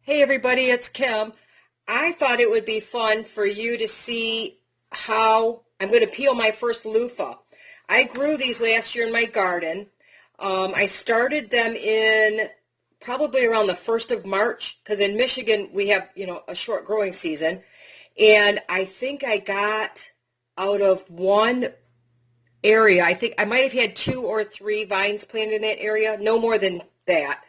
Hey everybody, it's Kim. I thought it would be fun for you to see how I'm going to peel my first loofah. I grew these last year in my garden. I started them in probably around the 1st of March because in Michigan we have, a short growing season. And I think I got out of one area, I think I might have had 2 or 3 vines planted in that area, no more than that.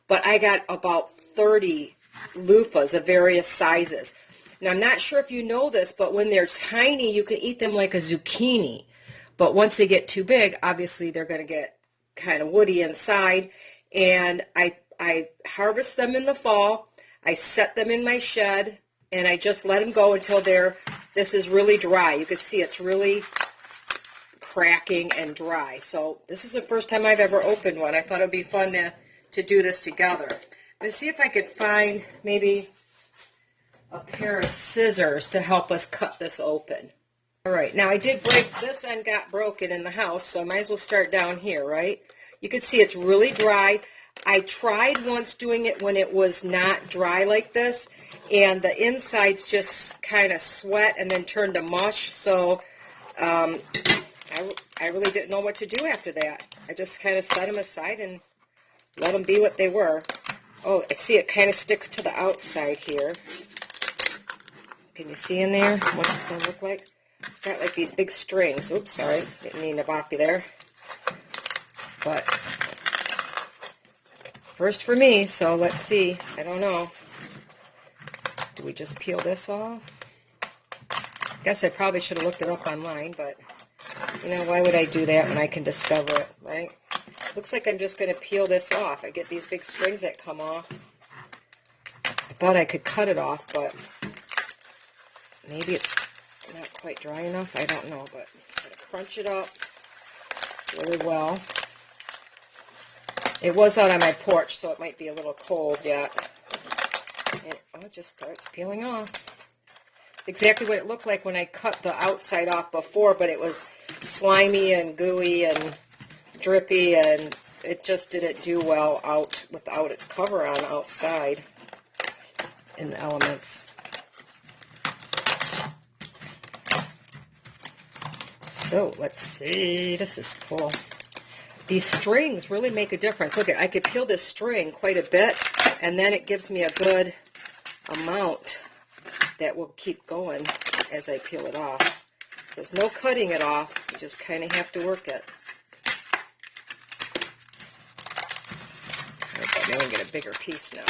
But I got about 30 loofahs of various sizes. Now, I'm not sure if you know this, but when they're tiny, you can eat them like a zucchini. But once they get too big, obviously they're going to get kind of woody inside. And I harvest them in the fall. I set them in my shed, and I just let them go until this is really dry. You can see it's really cracking and dry. So this is the first time I've ever opened one. I thought it would be fun to do this together. Let's see if I could find maybe a pair of scissors to help us cut this open. All right, now I did break, this end got broken in the house, so I might as well start down here, right? You can see it's really dry. I tried once doing it when it was not dry like this, and the insides just kind of sweat and then turned to mush, so I really didn't know what to do after that. I just kind of set them aside and let them be what they were. Oh, see, it kind of sticks to the outside here. Can you see in there what it's going to look like? It's got like these big strings. Oops, sorry. Didn't mean to bop you there. But first for me, so let's see. I don't know. Do we just peel this off? I guess I probably should have looked it up online, but why would I do that when I can discover it, right? Looks like I'm just going to peel this off. I get these big strings that come off. I thought I could cut it off, but maybe it's not quite dry enough. I don't know, but I'm going to crunch it up really well. It was out on my porch, so it might be a little cold yet. And it just starts peeling off. It's exactly what it looked like when I cut the outside off before, but it was slimy and gooey and drippy, and it just didn't do well out without its cover on outside in the elements. So let's see, this is cool. These strings really make a difference. Look, I could peel this string quite a bit, and then it gives me a good amount that will keep going as I peel it off. There's no cutting it off, you just kind of have to work it. Now we can get a bigger piece now.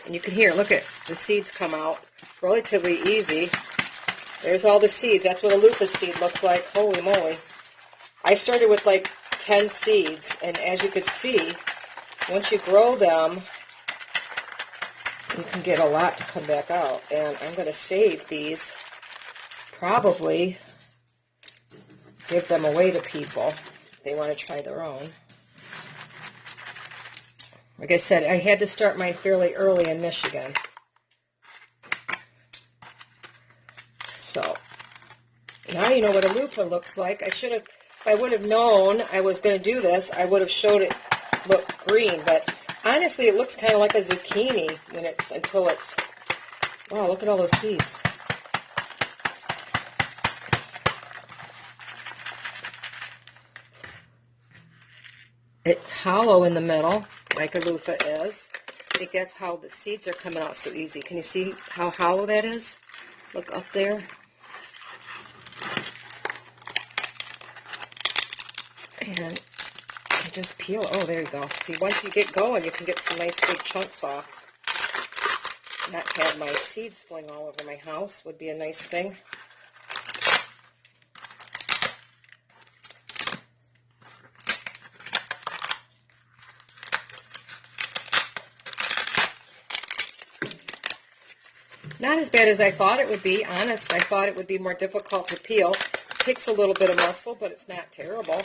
And you can hear, look at the seeds come out relatively easy. There's all the seeds. That's what a loofah seed looks like. Holy moly. I started with like 10 seeds, and as you can see, once you grow them, you can get a lot to come back out. And I'm going to save these, probably give them away to people if they want to try their own. Like I said, I had to start mine fairly early in Michigan. So, now you know what a loofah looks like. I should have, if I would have known I was going to do this, I would have showed it look green. But honestly, it looks kind of like a zucchini when until it's, wow, look at all those seeds. It's hollow in the middle, like a loofah is. I think that's how the seeds are coming out so easy. Can you see how hollow that is? Look up there. And you just peel. Oh, there you go. See, once you get going, you can get some nice big chunks off. Not have my seeds fling all over my house would be a nice thing. Not as bad as I thought it would be, honest. I thought it would be more difficult to peel. It takes a little bit of muscle, but it's not terrible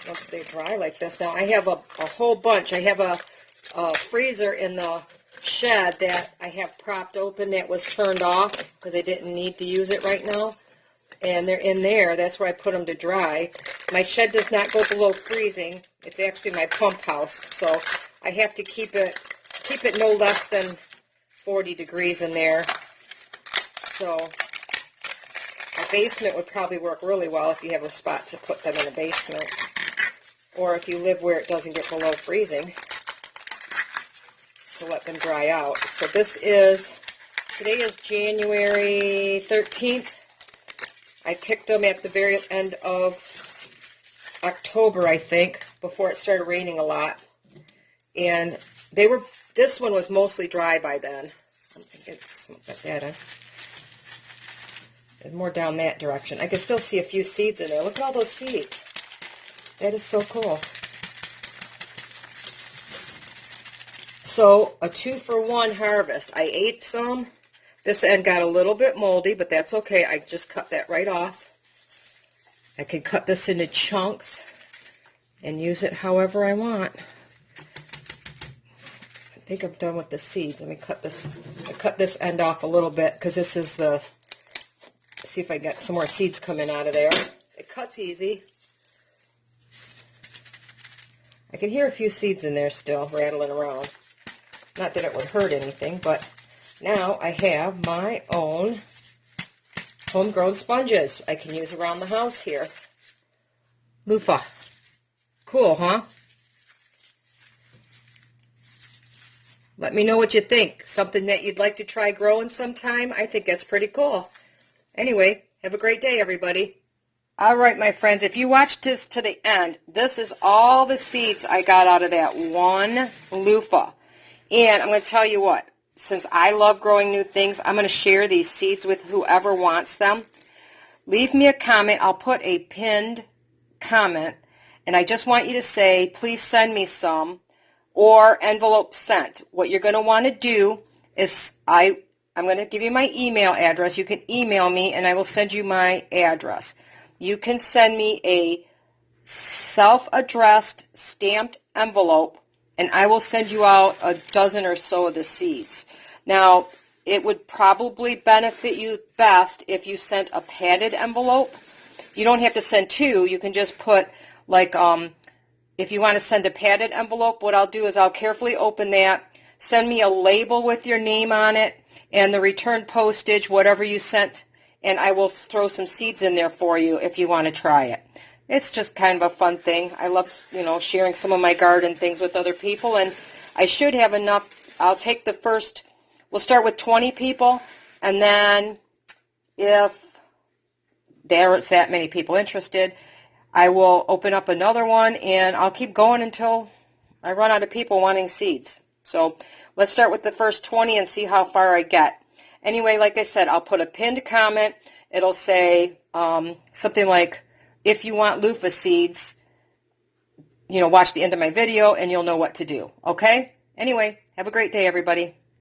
once they dry like this. Now, I have a whole bunch. I have a freezer in the shed that I have propped open that was turned off because I didn't need to use it right now. And they're in there. That's where I put them to dry. My shed does not go below freezing. It's actually my pump house, so I have to keep it keep it no less than 40 degrees in there. So a basement would probably work really well if you have a spot to put them in a basement, or if you live where it doesn't get below freezing, to let them dry out. So today is January 13th. I picked them at the very end of October, I think, before it started raining a lot. And this one was mostly dry by then. Put that in. And more down that direction. I can still see a few seeds in there. Look at all those seeds. That is so cool. So, a 2-for-1 harvest. I ate some. This end got a little bit moldy, but that's okay. I just cut that right off. I can cut this into chunks and use it however I want. I think I'm done with the seeds. Let me cut this. I cut this end off a little bit because this is see if I get some more seeds coming out of there. It cuts easy. I can hear a few seeds in there still rattling around. Not that it would hurt anything, but now I have my own homegrown sponges I can use around the house here. Luffa. Cool, huh? Let me know what you think. Something that you'd like to try growing sometime? I think that's pretty cool. Anyway, have a great day, everybody. All right, my friends, if you watched this to the end, this is all the seeds I got out of that one loofah. And I'm going to tell you what, since I love growing new things, I'm going to share these seeds with whoever wants them. Leave me a comment. I'll put a pinned comment, and I just want you to say, please send me some, or envelope sent. What you're going to want to do is I'm going to give you my email address. You can email me, and I will send you my address. You can send me a self-addressed stamped envelope, and I will send you out a dozen or so of the seeds. Now, it would probably benefit you best if you sent a padded envelope. You don't have to send two. You can just put, like, if you want to send a padded envelope, what I'll do is I'll carefully open that, send me a label with your name on it, and the return postage, whatever you sent, and I will throw some seeds in there for you if you want to try it. It's just kind of a fun thing. I love, sharing some of my garden things with other people, and I should have enough. I'll take we'll start with 20 people, and then if there's that many people interested, I will open up another one, and I'll keep going until I run out of people wanting seeds. So let's start with the first 20 and see how far I get. Anyway, like I said, I'll put a pinned comment. It'll say something like, if you want loofah seeds, watch the end of my video and you'll know what to do. Okay? Anyway, have a great day, everybody.